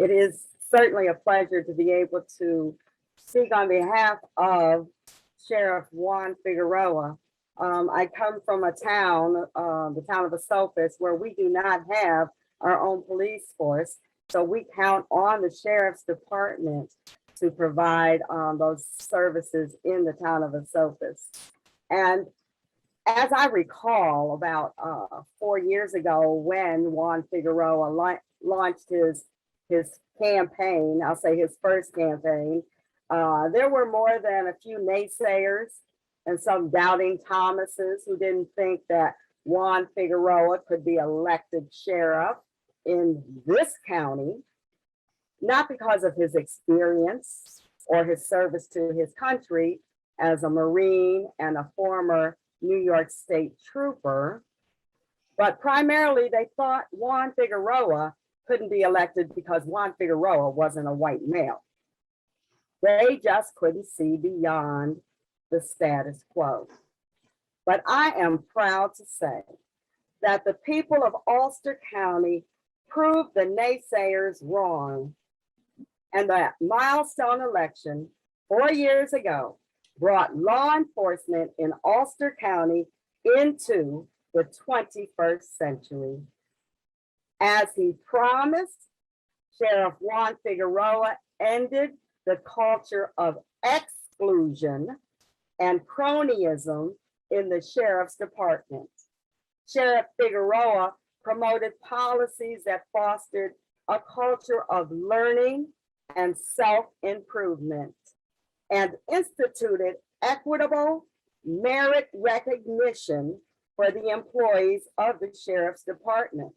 It is certainly a pleasure to be able to speak on behalf of Sheriff Juan Figueroa. I come from a town, the town of Esopus, where we do not have our own police force. So we count on the Sheriff's Department to provide those services in the town of Esopus. And as I recall, about 4 years ago, when Juan Figueroa launched his campaign, I'll say his first campaign, there were more than a few naysayers and some doubting Thomases who didn't think that Juan Figueroa could be elected sheriff in this county, not because of his experience or his service to his country as a Marine and a former New York State trooper, but primarily they thought Juan Figueroa couldn't be elected because Juan Figueroa wasn't a white male. They just couldn't see beyond the status quo. But I am proud to say that the people of Ulster County proved the naysayers wrong. And that milestone election 4 years ago brought law enforcement in Ulster County into the 21st century. As he promised, Sheriff Juan Figueroa ended the culture of exclusion and cronyism in the Sheriff's Department. Sheriff Figueroa promoted policies that fostered a culture of learning and self-improvement, and instituted equitable merit recognition for the employees of the Sheriff's Department.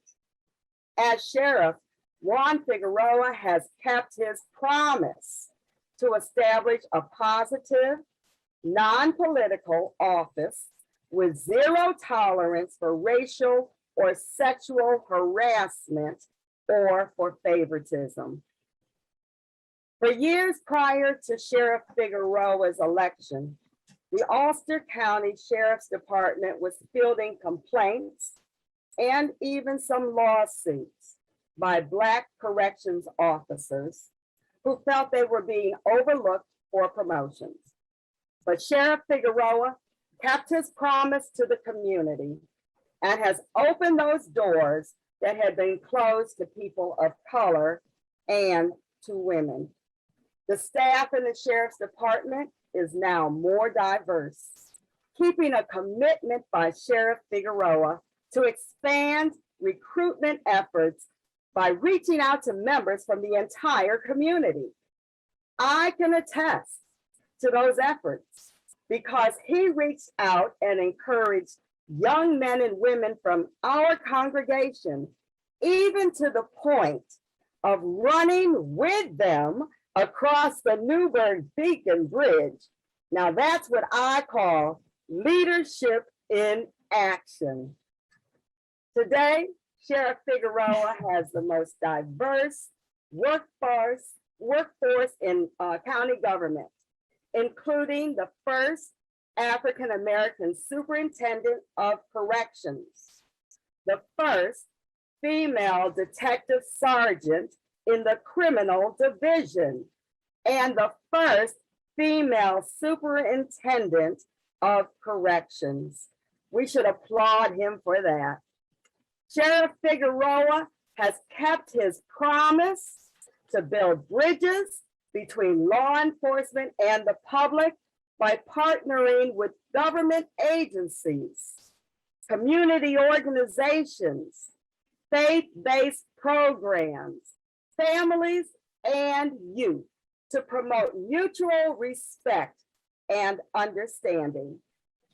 As sheriff, Juan Figueroa has kept his promise to establish a positive, non-political office with zero tolerance for racial or sexual harassment or for favoritism. For years prior to Sheriff Figueroa's election, the Ulster County Sheriff's Department was fielding complaints and even some lawsuits by Black corrections officers who felt they were being overlooked for promotions. But Sheriff Figueroa kept his promise to the community and has opened those doors that had been closed to people of color and to women. The staff in the Sheriff's Department is now more diverse, keeping a commitment by Sheriff Figueroa to expand recruitment efforts by reaching out to members from the entire community. I can attest to those efforts because he reached out and encouraged young men and women from our congregation, even to the point of running with them across the Newburgh Beacon Bridge. Now that's what I call leadership in action. Today, Sheriff Figueroa has the most diverse workforce in county government, including the first African-American superintendent of corrections, the first female detective sergeant in the criminal division, and the first female superintendent of corrections. We should applaud him for that. Sheriff Figueroa has kept his promise to build bridges between law enforcement and the public by partnering with government agencies, community organizations, faith-based programs, families, and youth to promote mutual respect and understanding.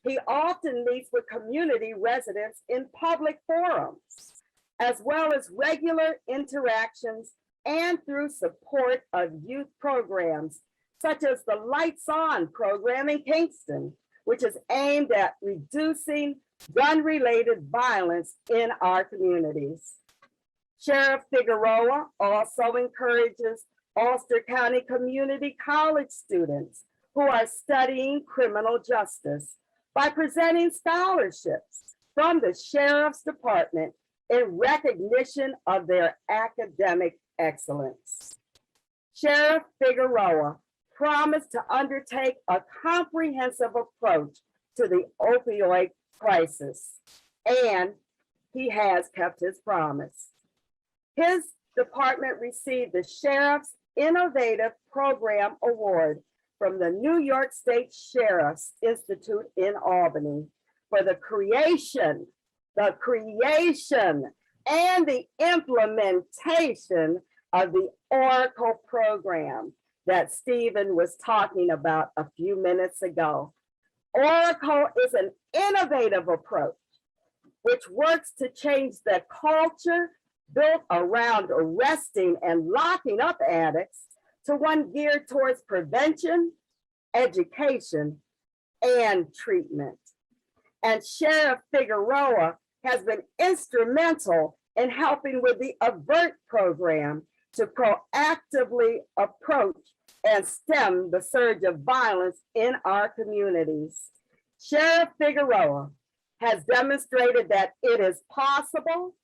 He often meets with community residents in public forums, as well as regular interactions and through support of youth programs, such as the Lights On program in Kingston, which is aimed at reducing gun-related violence in our communities. Sheriff Figueroa also encourages Ulster County Community College students who are studying criminal justice by presenting scholarships from the Sheriff's Department in recognition of their academic excellence. Sheriff Figueroa promised to undertake a comprehensive approach to the opioid crisis, and he has kept his promise. His department received the Sheriff's Innovative Program Award from the New York State Sheriff's Institute in Albany for the creation, and the implementation of the Oracle program that Stephen was talking about a few minutes ago. Oracle is an innovative approach which works to change the culture built around arresting and locking up addicts to one geared towards prevention, education, and treatment. And Sheriff Figueroa has been instrumental in helping with the AVERT program to proactively approach and stem the surge of violence in our communities. Sheriff Figueroa has demonstrated that it is possible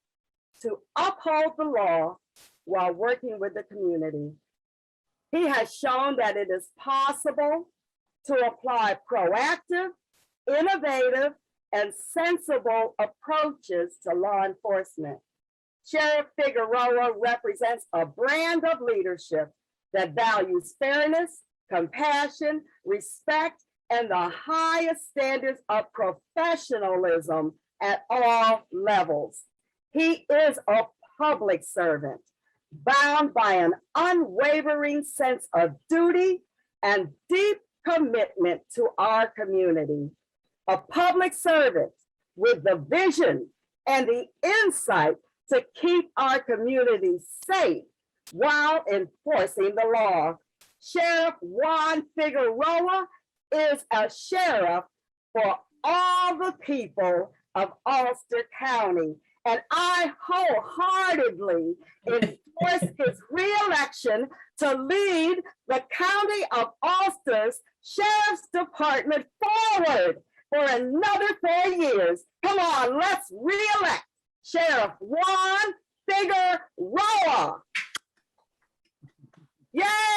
to uphold the law while working with the community. He has shown that it is possible to apply proactive, innovative, and sensible approaches to law enforcement. Sheriff Figueroa represents a brand of leadership that values fairness, compassion, respect, and the highest standards of professionalism at all levels. He is a public servant, bound by an unwavering sense of duty and deep commitment to our community. A public servant with the vision and the insight to keep our community safe while enforcing the law. Sheriff Juan Figueroa is a sheriff for all the people of Ulster County, and I wholeheartly endorse his re-election to lead the County of Ulster's Sheriff's Department forward for another 4 years. Come on, let's re-elect Sheriff Juan Figueroa. Yay!